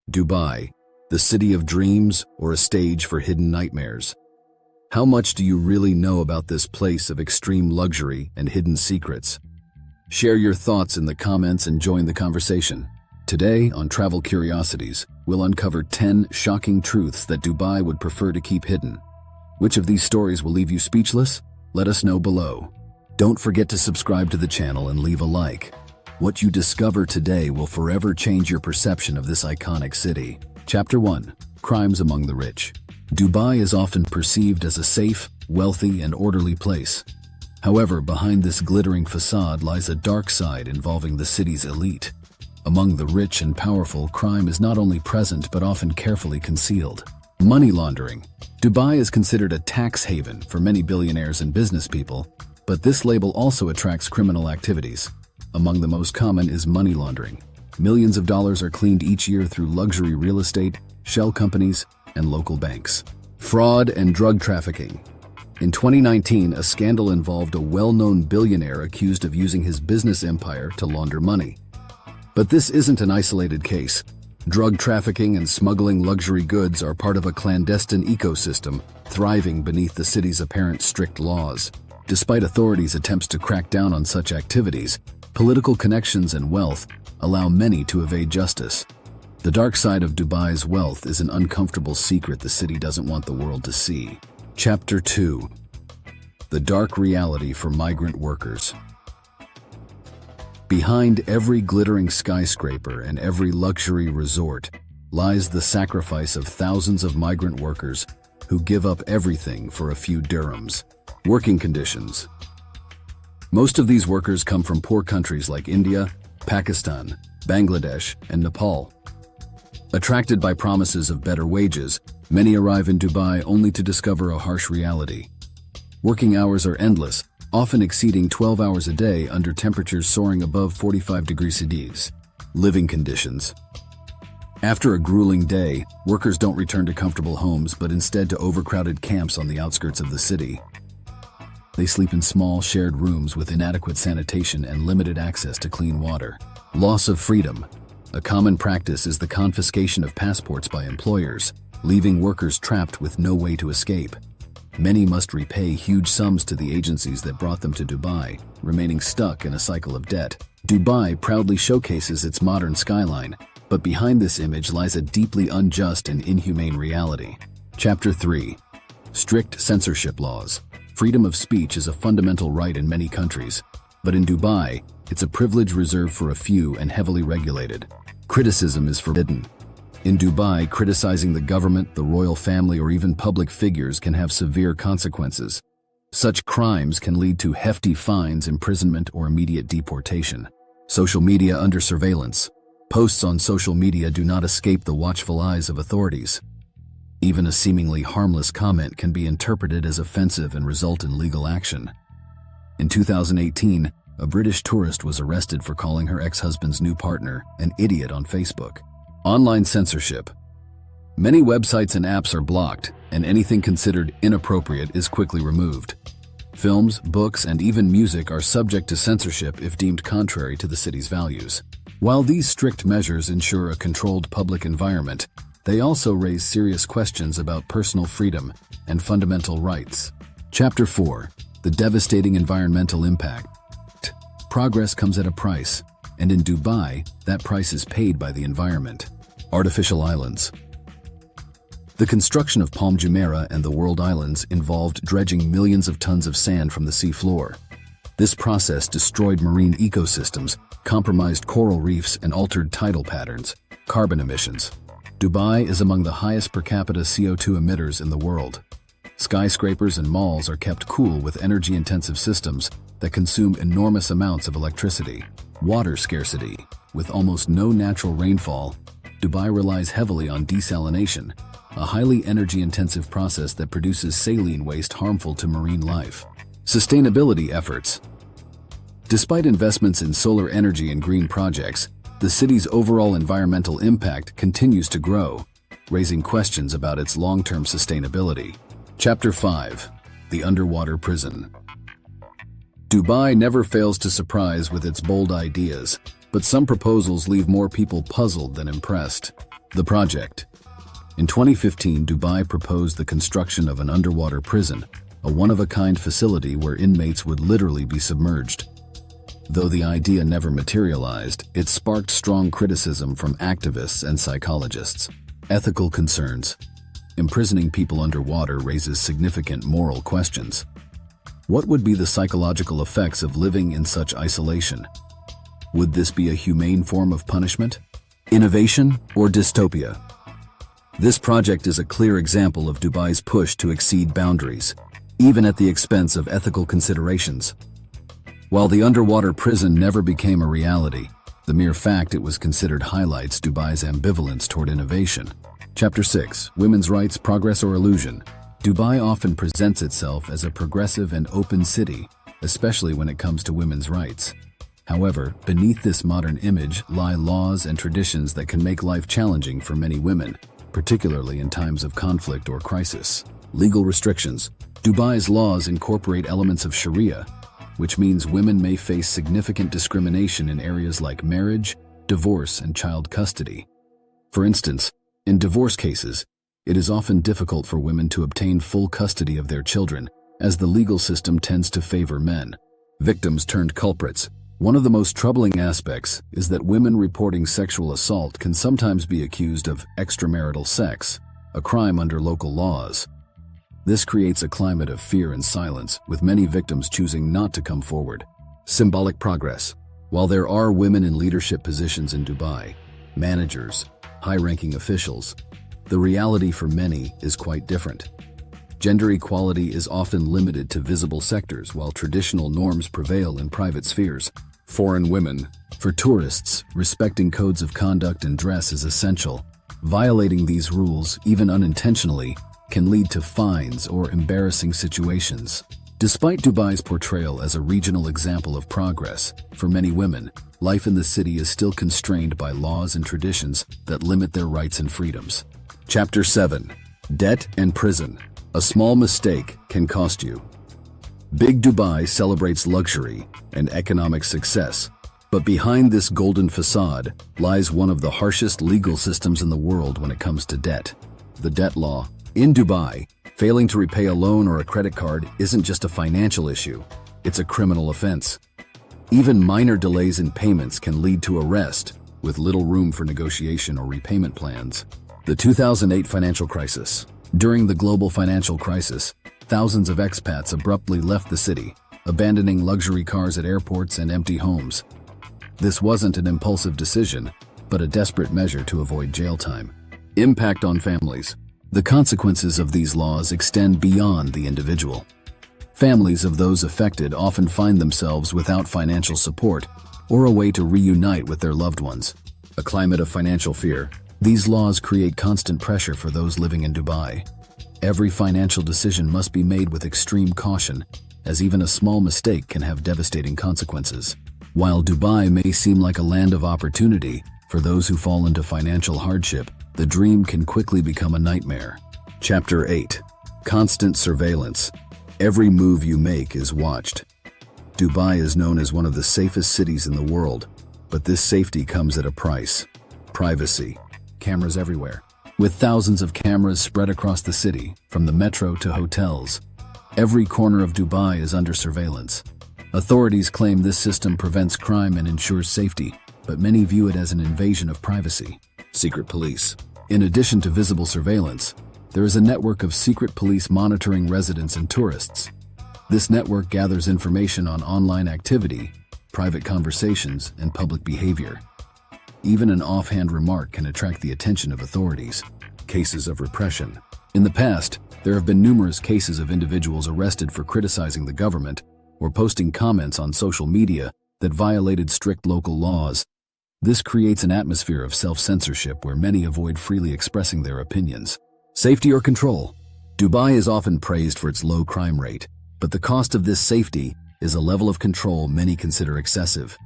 Dubai, the city of dreams or a stage for hidden nightmares? How much do you really know about this place of extreme luxury and hidden secrets? Share your thoughts in the comments and join the conversation. Today on Travel Curiosities, we'll uncover 10 shocking truths that Dubai would prefer to keep hidden. Which of these stories will leave you speechless? Let us know below. Don't forget to subscribe to the channel and leave a like. What you discover today will forever change your perception of this iconic city. Chapter 1. Crimes among the rich. Dubai is often perceived as a safe, wealthy, and orderly place. However, behind this glittering facade lies a dark side involving the city's elite. Among the rich and powerful, crime is not only present but often carefully concealed. Money laundering. Dubai is considered a tax haven for many billionaires and business people, but this label also attracts criminal activities. Among the most common is money laundering. Millions of dollars are cleaned each year through luxury real estate, shell companies, and local banks. Fraud and drug trafficking. In 2019, a scandal involved a well-known billionaire accused of using his business empire to launder money. But this isn't an isolated case. Drug trafficking and smuggling luxury goods are part of a clandestine ecosystem thriving beneath the city's apparent strict laws. Despite authorities' attempts to crack down on such activities, political connections and wealth allow many to evade justice. The dark side of Dubai's wealth is an uncomfortable secret the city doesn't want the world to see. Chapter 2. The dark reality for migrant workers. Behind every glittering skyscraper and every luxury resort lies the sacrifice of thousands of migrant workers who give up everything for a few dirhams. Working conditions. Most of these workers come from poor countries like India, Pakistan, Bangladesh, and Nepal. Attracted by promises of better wages, many arrive in Dubai only to discover a harsh reality. Working hours are endless, often exceeding 12 hours a day under temperatures soaring above 45 degrees Celsius. Living conditions. After a grueling day, workers don't return to comfortable homes but instead to overcrowded camps on the outskirts of the city. They sleep in small, shared rooms with inadequate sanitation and limited access to clean water. Loss of freedom. A common practice is the confiscation of passports by employers, leaving workers trapped with no way to escape. Many must repay huge sums to the agencies that brought them to Dubai, remaining stuck in a cycle of debt. Dubai proudly showcases its modern skyline, but behind this image lies a deeply unjust and inhumane reality. Chapter 3. Strict censorship laws. Freedom of speech is a fundamental right in many countries, but in Dubai, it's a privilege reserved for a few and heavily regulated. Criticism is forbidden. In Dubai, criticizing the government, the royal family, or even public figures can have severe consequences. Such crimes can lead to hefty fines, imprisonment, or immediate deportation. Social media under surveillance. Posts on social media do not escape the watchful eyes of authorities. Even a seemingly harmless comment can be interpreted as offensive and result in legal action. In 2018, a British tourist was arrested for calling her ex-husband's new partner an idiot on Facebook. Online censorship. Many websites and apps are blocked, and anything considered inappropriate is quickly removed. Films, books, and even music are subject to censorship if deemed contrary to the city's values. While these strict measures ensure a controlled public environment, they also raise serious questions about personal freedom and fundamental rights. Chapter 4. The devastating environmental impact. Progress comes at a price, and in Dubai, that price is paid by the environment. Artificial islands. The construction of Palm Jumeirah and the World Islands involved dredging millions of tons of sand from the seafloor. This process destroyed marine ecosystems, compromised coral reefs, and altered tidal patterns. Carbon emissions. Dubai is among the highest per capita CO2 emitters in the world. Skyscrapers and malls are kept cool with energy-intensive systems that consume enormous amounts of electricity. Water scarcity. With almost no natural rainfall, Dubai relies heavily on desalination, a highly energy-intensive process that produces saline waste harmful to marine life. Sustainability efforts. Despite investments in solar energy and green projects, the city's overall environmental impact continues to grow, raising questions about its long-term sustainability. Chapter 5. The Underwater Prison. Dubai never fails to surprise with its bold ideas, but some proposals leave more people puzzled than impressed. The project. In 2015, Dubai proposed the construction of an underwater prison, a one-of-a-kind facility where inmates would literally be submerged. Though the idea never materialized, it sparked strong criticism from activists and psychologists. Ethical concerns. Imprisoning people underwater raises significant moral questions. What would be the psychological effects of living in such isolation? Would this be a humane form of punishment? Innovation or dystopia? This project is a clear example of Dubai's push to exceed boundaries, even at the expense of ethical considerations. While the underwater prison never became a reality, the mere fact it was considered highlights Dubai's ambivalence toward innovation. Chapter 6. Women's Rights, Progress or Illusion. Dubai often presents itself as a progressive and open city, especially when it comes to women's rights. However, beneath this modern image lie laws and traditions that can make life challenging for many women, particularly in times of conflict or crisis. Legal restrictions. Dubai's laws incorporate elements of Sharia, which means women may face significant discrimination in areas like marriage, divorce, and child custody. For instance, in divorce cases, it is often difficult for women to obtain full custody of their children, as the legal system tends to favor men. Victims turned culprits. One of the most troubling aspects is that women reporting sexual assault can sometimes be accused of extramarital sex, a crime under local laws. This creates a climate of fear and silence, with many victims choosing not to come forward. Symbolic progress. While there are women in leadership positions in Dubai, managers, high-ranking officials, the reality for many is quite different. Gender equality is often limited to visible sectors, while traditional norms prevail in private spheres. Foreign women. For tourists, respecting codes of conduct and dress is essential. Violating these rules, even unintentionally, can lead to fines or embarrassing situations. Despite Dubai's portrayal as a regional example of progress, for many women, life in the city is still constrained by laws and traditions that limit their rights and freedoms. Chapter 7. Debt and Prison. A small mistake can cost you. Big Dubai celebrates luxury and economic success, but behind this golden facade lies one of the harshest legal systems in the world when it comes to debt. The debt law. In Dubai, failing to repay a loan or a credit card isn't just a financial issue, it's a criminal offense. Even minor delays in payments can lead to arrest, with little room for negotiation or repayment plans. The 2008 financial crisis. During the global financial crisis, thousands of expats abruptly left the city, abandoning luxury cars at airports and empty homes. This wasn't an impulsive decision, but a desperate measure to avoid jail time. Impact on families. The consequences of these laws extend beyond the individual. Families of those affected often find themselves without financial support or a way to reunite with their loved ones. A climate of financial fear. These laws create constant pressure for those living in Dubai. Every financial decision must be made with extreme caution, as even a small mistake can have devastating consequences. While Dubai may seem like a land of opportunity, for those who fall into financial hardship, the dream can quickly become a nightmare. Chapter 8. Constant surveillance. Every move you make is watched. Dubai is known as one of the safest cities in the world, but this safety comes at a price. Privacy. Cameras everywhere. With thousands of cameras spread across the city, from the metro to hotels, every corner of Dubai is under surveillance. Authorities claim this system prevents crime and ensures safety, but many view it as an invasion of privacy. Secret police. In addition to visible surveillance, there is a network of secret police monitoring residents and tourists. This network gathers information on online activity, private conversations, and public behavior. Even an offhand remark can attract the attention of authorities. Cases of repression. In the past, there have been numerous cases of individuals arrested for criticizing the government or posting comments on social media that violated strict local laws. This creates an atmosphere of self-censorship where many avoid freely expressing their opinions. Safety or control. Dubai is often praised for its low crime rate, but the cost of this safety is a level of control many consider excessive.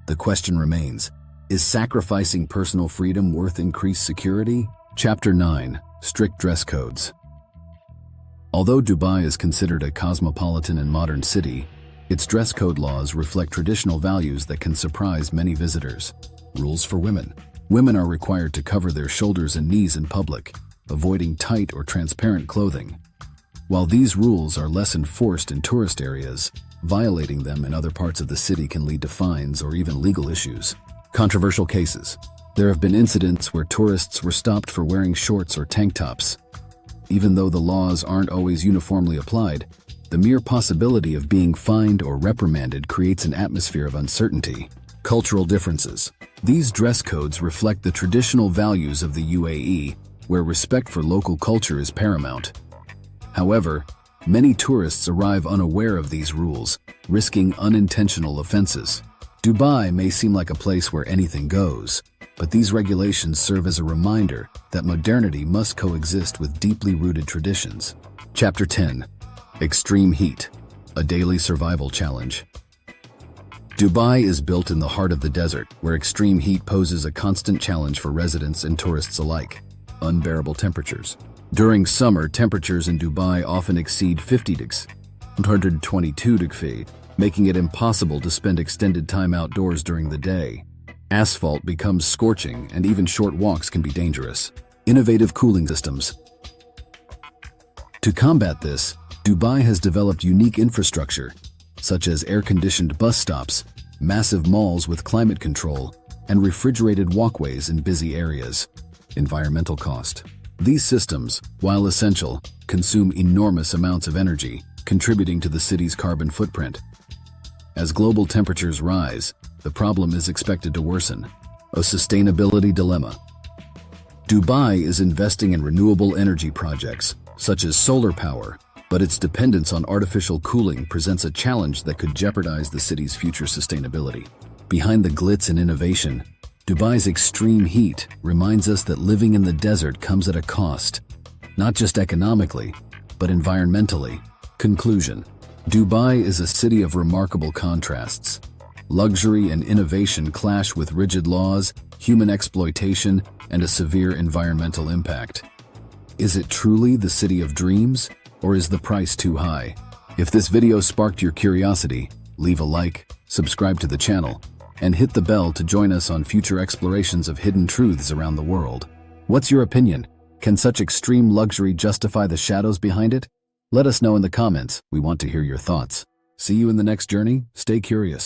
The question remains, is sacrificing personal freedom worth increased security? Chapter 9. Strict dress codes. Although Dubai is considered a cosmopolitan and modern city, its dress code laws reflect traditional values that can surprise many visitors. Rules for women. Women are required to cover their shoulders and knees in public, avoiding tight or transparent clothing. While these rules are less enforced in tourist areas, violating them in other parts of the city can lead to fines or even legal issues. Controversial cases. There have been incidents where tourists were stopped for wearing shorts or tank tops. Even though the laws aren't always uniformly applied, the mere possibility of being fined or reprimanded creates an atmosphere of uncertainty. Cultural differences. These dress codes reflect the traditional values of the UAE, where respect for local culture is paramount. However, many tourists arrive unaware of these rules, risking unintentional offenses. Dubai may seem like a place where anything goes, but these regulations serve as a reminder that modernity must coexist with deeply rooted traditions. Chapter 10. Extreme Heat, a Daily Survival Challenge. Dubai is built in the heart of the desert, where extreme heat poses a constant challenge for residents and tourists alike. Unbearable temperatures. During summer, temperatures in Dubai often exceed 50 degrees, 122 degrees, making it impossible to spend extended time outdoors during the day. Asphalt becomes scorching, and even short walks can be dangerous. Innovative cooling systems. To combat this, Dubai has developed unique infrastructure, such as air-conditioned bus stops, massive malls with climate control, and refrigerated walkways in busy areas. Environmental cost. These systems, while essential, consume enormous amounts of energy, contributing to the city's carbon footprint. As global temperatures rise, the problem is expected to worsen. A sustainability dilemma. Dubai is investing in renewable energy projects, such as solar power, but its dependence on artificial cooling presents a challenge that could jeopardize the city's future sustainability. Behind the glitz and innovation, Dubai's extreme heat reminds us that living in the desert comes at a cost, not just economically, but environmentally. Conclusion. Dubai is a city of remarkable contrasts. Luxury and innovation clash with rigid laws, human exploitation, and a severe environmental impact. Is it truly the city of dreams, or is the price too high? If this video sparked your curiosity, leave a like, subscribe to the channel, and hit the bell to join us on future explorations of hidden truths around the world. What's your opinion? Can such extreme luxury justify the shadows behind it? Let us know in the comments. We want to hear your thoughts. See you in the next journey. Stay curious.